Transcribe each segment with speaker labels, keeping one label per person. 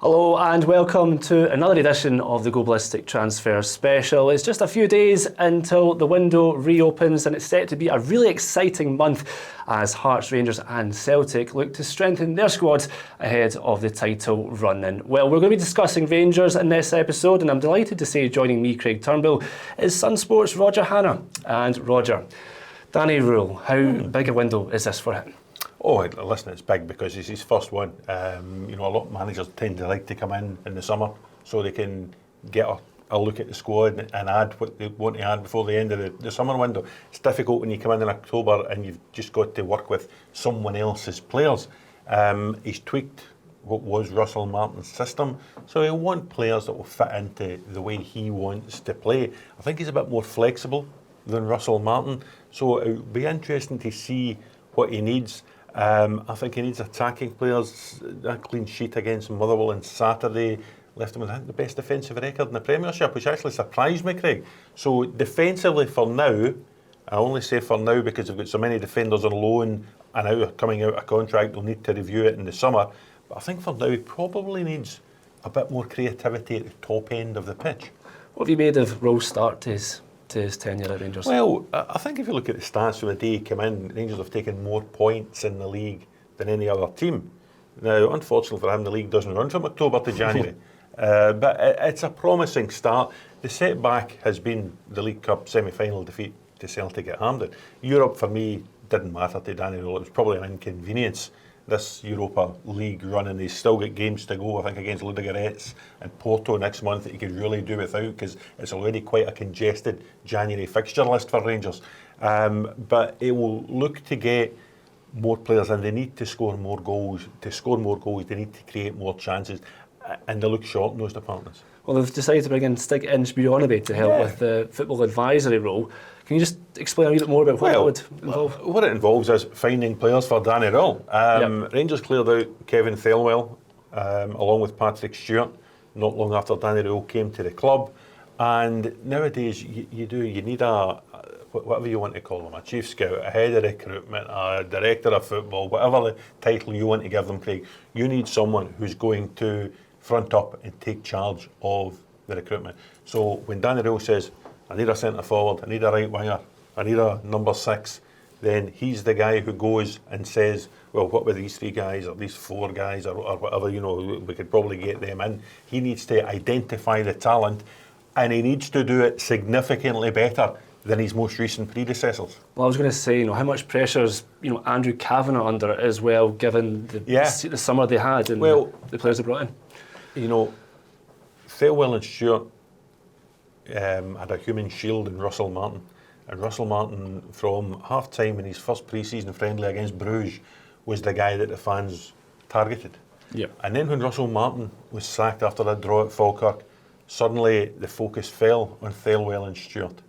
Speaker 1: Hello and welcome to another edition of the Go Ballistic Transfer Special. It's just a few days until the window reopens and it's set to be a really exciting month as Hearts, Rangers and Celtic look to strengthen their squads ahead of the title run-in. Well, we're going to be discussing Rangers in this episode and I'm delighted to say joining me, Craig Turnbull, is SunSport's Roger Hannah. And Roger, Danny Rohl, how big a window is this for him?
Speaker 2: Oh, listen, it's big because it's his first one. A lot of managers tend to like to come in the summer so they can get a look at the squad and add what they want to add before the end of the summer window. It's difficult when you come in October and you've just got to work with someone else's players. He's tweaked what was Russell Martin's system, so he'll want players that will fit into the way he wants to play. I think he's a bit more flexible than Russell Martin, so it'll be interesting to see what he needs. I think he needs attacking players. That clean sheet against Motherwell on Saturday left him with, I think, the best defensive record in the Premiership, which actually surprised me, Craig. So defensively for now, I only say for now because they've got so many defenders on loan and coming out of contract, they'll need to review it in the summer. But I think for now he probably needs a bit more creativity at the top end of the pitch.
Speaker 1: What have you made of Rohl's start to his tenure at Rangers?
Speaker 2: Well, I think if you look at the stats from the day he came in, Rangers have taken more points in the league than any other team. Now, unfortunately for him, the league doesn't run from October to January. But it's a promising start. The setback has been the League Cup semi-final defeat to Celtic at Hampden. Europe, for me, didn't matter to Danny Rohl. It was probably an inconvenience, this Europa League run, and he's still got games to go, I think, against Ludogorets and Porto next month that he could really do without because it's already quite a congested January fixture list for Rangers. But it will look to get more players and they need to score more goals. To score more goals, they need to create more chances and they look short in those departments.
Speaker 1: Well, they've decided to bring in Stig Inge Bjornebye to help with the football advisory role. Can you just explain a little bit more about what it would involve?
Speaker 2: What it involves is finding players for Danny Rohl. Rangers cleared out Kevin Thelwell along with Patrick Stewart not long after Danny Rohl came to the club. And nowadays you need whatever you want to call them, a chief scout, a head of recruitment, a director of football, whatever the title you want to give them, Craig. You need someone who's going to front up and take charge of the recruitment. So when Danny Rohl says, I need a centre forward, I need a right winger, I need a number 6, then he's the guy who goes and says, well, what were these 3 guys or these 4 guys or whatever, we could probably get them in. He needs to identify the talent and he needs to do it significantly better than his most recent predecessors.
Speaker 1: Well, I was going to say, how much pressure's Andrew Cavenagh under as well, given the summer they had and the players they brought in.
Speaker 2: Thelwell and Stewart had a human shield in Russell Martin. And Russell Martin, from half-time in his first pre-season friendly against Bruges, was the guy that the fans targeted.
Speaker 1: Yep.
Speaker 2: And then when Russell Martin was sacked after that draw at Falkirk, suddenly the focus fell on Thelwell and Stewart.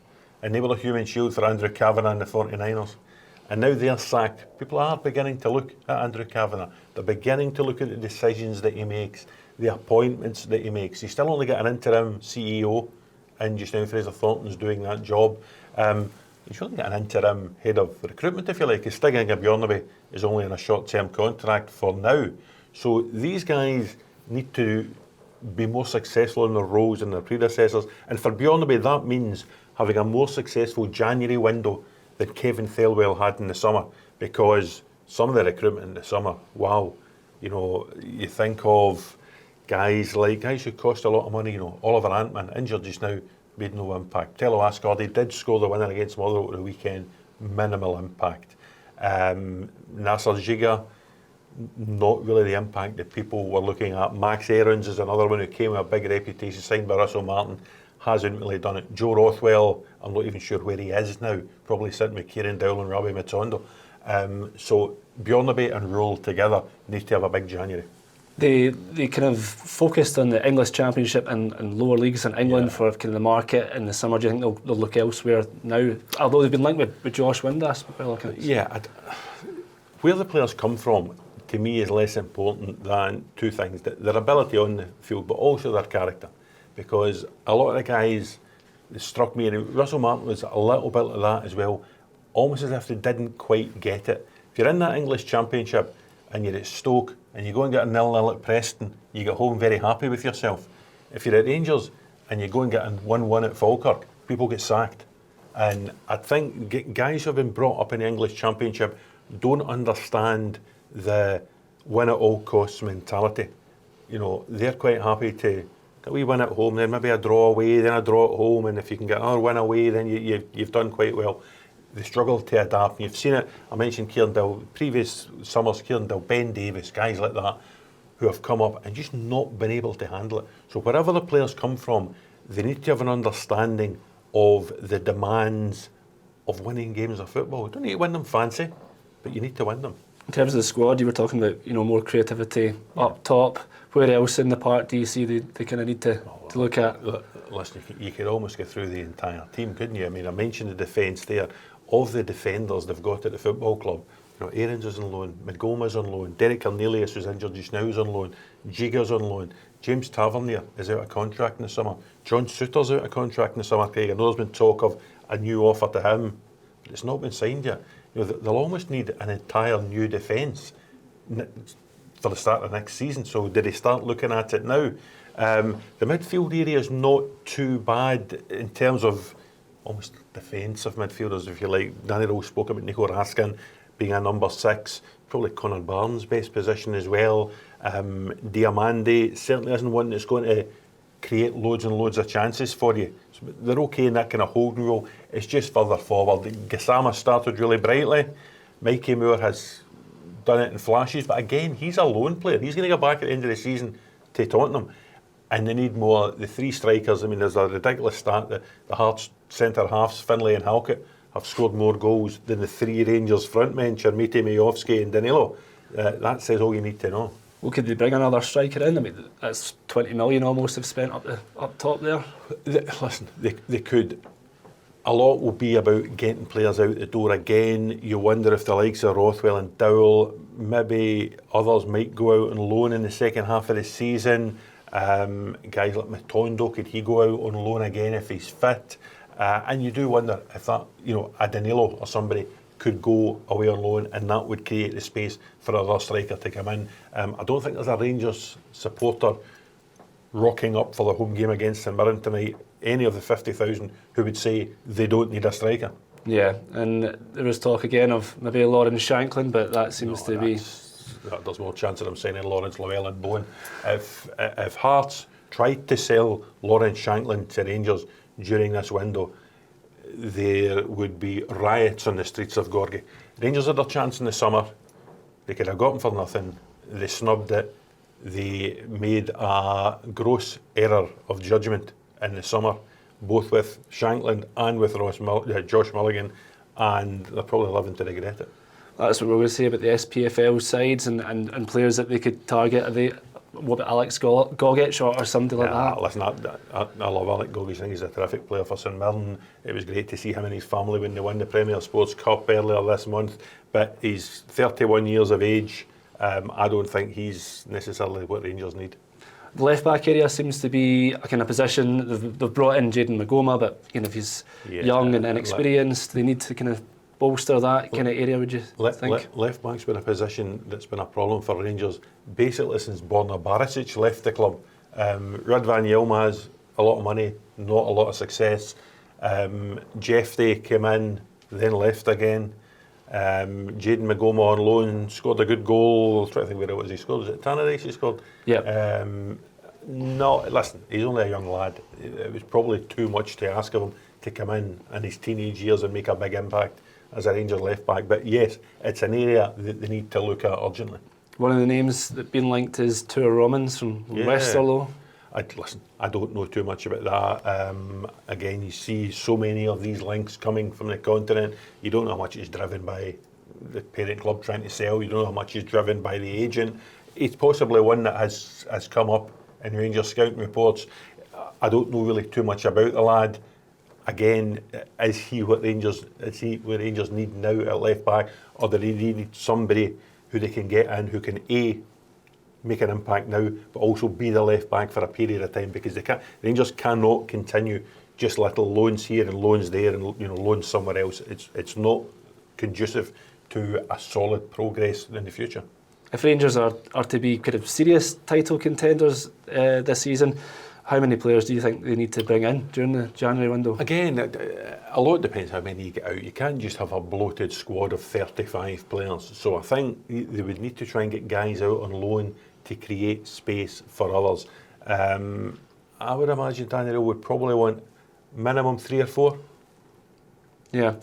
Speaker 2: And they were a human shield for Andrew Cavenagh and the 49ers. And now they're sacked. People are beginning to look at Andrew Cavenagh. They're beginning to look at the decisions that he makes, the appointments that he makes. He's still only got an interim CEO, and just now Fraser Thornton's doing that job. He's only got an interim head of recruitment, if you like, because Stig Inge Bjornebye is only in a short-term contract for now. So these guys need to be more successful in their roles than their predecessors. And for Bjornebye, that means having a more successful January window than Kevin Thelwell had in the summer, because some of the recruitment in the summer, wow, you think of guys who cost a lot of money, Oliver Antman, injured just now, made no impact. Tello Ascardi did score the winner against Motherwell over the weekend, minimal impact. Nasser Giga, not really the impact that people were looking at. Max Aarons is another one who came with a big reputation, signed by Russell Martin, hasn't really done it. Joe Rothwell, I'm not even sure where he is now, probably sitting with Kieran Dowell and Robbie Matondo. So Bjornebye and Rohl together need to have a big January.
Speaker 1: They kind of focused on the English Championship and lower leagues in England for kind of the market in the summer. Do you think they'll look elsewhere now? Although they've been linked with Josh Windass.
Speaker 2: Where the players come from, to me, is less important than 2 things: their ability on the field, but also their character. Because a lot of the guys that struck me, and Russell Martin was a little bit like that as well, almost as if they didn't quite get it. If you're in that English Championship and you're at Stoke and you go and get a 0-0 at Preston, you get home very happy with yourself. If you're at Rangers and you go and get a 1-1 at Falkirk, people get sacked. And I think guys who have been brought up in the English Championship don't understand the win at all costs mentality. You know, they're quite happy to get a wee win at home, then maybe a draw away, then a draw at home, and if you can get another win away, then you've done quite well. They struggle to adapt, and you've seen it. I mentioned Kieran Dill, previous summers, Kieran Dill, Ben Davis, guys like that, who have come up and just not been able to handle it. So wherever the players come from, they need to have an understanding of the demands of winning games of football. You don't need to win them fancy, but you need to win them.
Speaker 1: In terms of the squad, you were talking about, you know, more creativity up top. Where else in the park do you see they kind of need to look at?
Speaker 2: Listen, you could almost get through the entire team, couldn't you? I mean, I mentioned the defence there. Of the defenders they've got at the football club, you know, Aarons is on loan, McGoma's on loan, Derek Cornelius, who's injured just now, is on loan, Jiga's on loan, James Tavernier is out of contract in the summer, John Souttar's out of contract in the summer, Craig. I know there's been talk of a new offer to him, but it's not been signed yet. You know, they'll almost need an entire new defence for the start of next season. So did they start looking at it now? The midfield area is not too bad in terms of almost defensive midfielders, if you like. Danny Rohl spoke about Nico Raskin being a number 6, probably Connor Barnes' best position as well. Diamande certainly isn't one that's going to create loads and loads of chances for you. So they're okay in that kind of holding role. It's just further forward. Gassama started really brightly. Mikey Moore has done it in flashes, but again, he's a lone player. He's going to go back at the end of the season to Tottenham, and they need more. The 3 strikers, I mean, there's a ridiculous stat that the Hearts centre halves, Finlay and Halkett, have scored more goals than the 3 Rangers frontmen, Chermiti, Majovski and Danilo. That says all you need to know.
Speaker 1: Well, could they bring another striker in? I mean, that's 20 million almost have spent up top there.
Speaker 2: Listen, they could. A lot will be about getting players out the door again. You wonder if the likes of Rothwell and Dowell, maybe others might go out on loan in the second half of the season. Guys like Matondo, could he go out on loan again if he's fit? And you do wonder if that, you know, a Danilo or somebody could go away on loan, and that would create the space for another striker to come in. I don't think there's a Rangers supporter rocking up for the home game against St Mirren tonight, any of the 50,000 who would say they don't need a striker.
Speaker 1: Yeah, and there was talk again of maybe Lawrence Shanklin, but that seems to be...
Speaker 2: There's more chance of them signing Lawrence Llewellyn Bowen. If Hearts tried to sell Lawrence Shanklin to Rangers during this window, there would be riots on the streets of Gorgie. Rangers had their chance in the summer. They could have got him for nothing. They snubbed it. They made a gross error of judgment in the summer, both with Shanklin and with Josh Mulligan, and they're probably living to regret it. That's
Speaker 1: what we're going to say about the SPFL sides and players that they could target. Are they, what about Alex Gogic or somebody like that?
Speaker 2: Listen, I love Alex Gogic. I think he's a terrific player for St Mirren. It was great to see him and his family when they won the Premier Sports Cup earlier this month. But he's 31 years of age. I don't think he's necessarily what Rangers need.
Speaker 1: The left back area seems to be a kind of position. They've brought in Jayden Magoma, but you know, if he's young and inexperienced, they need to kind of bolster that kind of area, would you think?
Speaker 2: Left back's been a position that's been a problem for Rangers basically since Borna Barisic left the club. Radvan Yilmaz has a lot of money, not a lot of success. Jeffrey came in, then left again. Jayden Magoma on loan, scored a good goal. I'm trying to think where it was he scored. Was it Tannadice he scored?
Speaker 1: Yeah.
Speaker 2: No, listen, he's only a young lad. It was probably too much to ask of him to come in his teenage years and make a big impact as a Rangers left back. But yes, it's an area that they need to look at urgently.
Speaker 1: One of the names that's been linked is Tuur Rommens from Westerlo.
Speaker 2: I don't know too much about that. Again, you see so many of these links coming from the continent. You don't know how much is driven by the parent club trying to sell. You don't know how much is driven by the agent. It's possibly one that has come up in Rangers scouting reports. I don't know really too much about the lad. Again, is he what Rangers need now at left back, or do they need somebody who they can get in who can make an impact now, but also be the left back for a period of time, because Rangers cannot continue just little loans here and loans there and loans somewhere else. It's not conducive to a solid progress in the future.
Speaker 1: If Rangers are to be kind of serious title contenders this season, how many players do you think they need to bring in during the January window?
Speaker 2: Again, a lot depends how many you get out. You can't just have a bloated squad of 35 players. So I think they would need to try and get guys out on loan to create space for others. I would imagine Danny Rohl would probably want minimum 3 or 4.
Speaker 1: Yeah.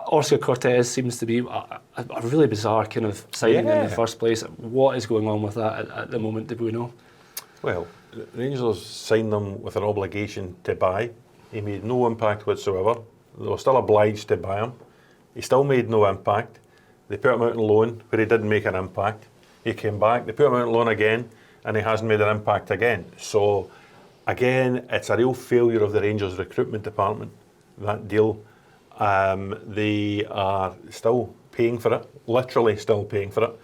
Speaker 1: Oscar Cortez seems to be a really bizarre kind of signing in the first place. What is going on with that at the moment, do we know?
Speaker 2: Well, Rangers signed them with an obligation to buy. He made no impact whatsoever. They were still obliged to buy him. He still made no impact. They put him out on loan where he didn't make an impact. He came back, they put him out on loan again, and he hasn't made an impact again. So, again, it's a real failure of the Rangers recruitment department, that deal. They are still paying for it, literally still paying for it.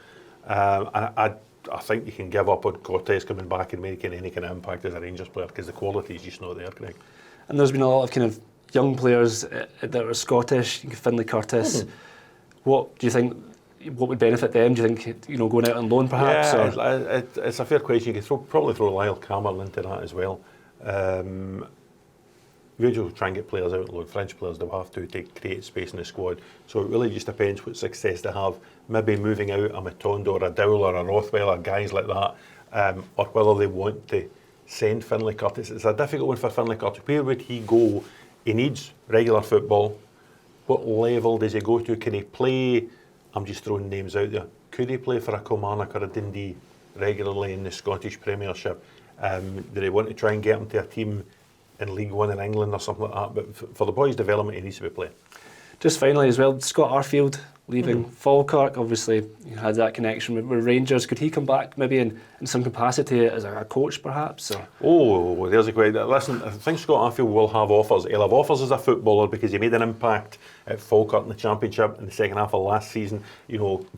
Speaker 2: I think you can give up on Cortez coming back and making any kind of impact as a Rangers player because the quality is just not there, Craig.
Speaker 1: And there's been a lot of kind of young players that are Scottish, Finlay Curtis. What do you think? What would benefit them? Do you think going out on loan perhaps?
Speaker 2: Yeah, it's a fair question. You could probably throw Lyle Cameron into that as well. Rangers will try and get players out on loan. French players they'll have to create space in the squad. So it really just depends what success they have. Maybe moving out a Matondo or a Dowell or a Rothwell or guys like that, or whether they want to send Finlay Curtis. It's a difficult one for Finlay Curtis. Where would he go? He needs regular football. What level does he go to? Can he play? I'm just throwing names out there. Could he play for a Kilmarnock or a Dundee regularly in the Scottish Premiership? Do they want to try and get him to a team in League One in England or something like that? But for the boys' development, he needs to be playing.
Speaker 1: Just finally as well, Scott Arfield leaving Falkirk, obviously you had that connection with Rangers. Could he come back maybe in some capacity as a coach perhaps? Or?
Speaker 2: Oh, there's a question. Listen, I think Scott Arfield will have offers. He'll have offers as a footballer because he made an impact at Falkirk in the Championship in the second half of last season.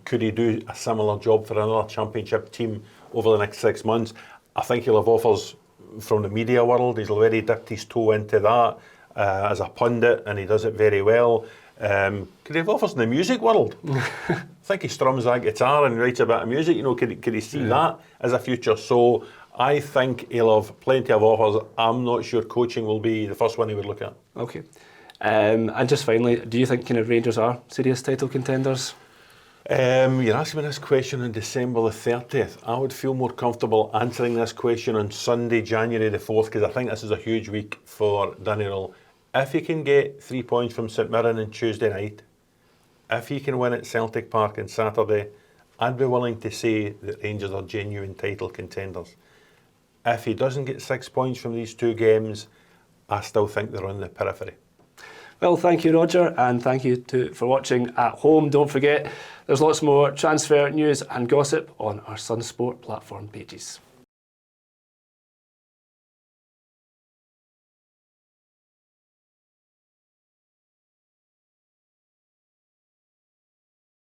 Speaker 2: Could he do a similar job for another Championship team over the next 6 months? I think he'll have offers from the media world. He's already dipped his toe into that as a pundit, and he does it very well. Could he have offers in the music world? I think he strums that guitar and writes a bit of music. Could he see that as a future? So I think he'll have plenty of offers. I'm not sure coaching will be the first one he would look at.
Speaker 1: Okay. And just finally, do you think Rangers are serious title contenders?
Speaker 2: You're asking me this question on December the 30th. I would feel more comfortable answering this question on Sunday, January the 4th, because I think this is a huge week for Danny Rohl. If he can get 3 points from St Mirren on Tuesday night, if he can win at Celtic Park on Saturday, I'd be willing to say that Rangers are genuine title contenders. If he doesn't get 6 points from these 2 games, I still think they're on the periphery.
Speaker 1: Well, thank you, Roger, and thank you for watching at home. Don't forget, there's lots more transfer news and gossip on our SunSport platform pages.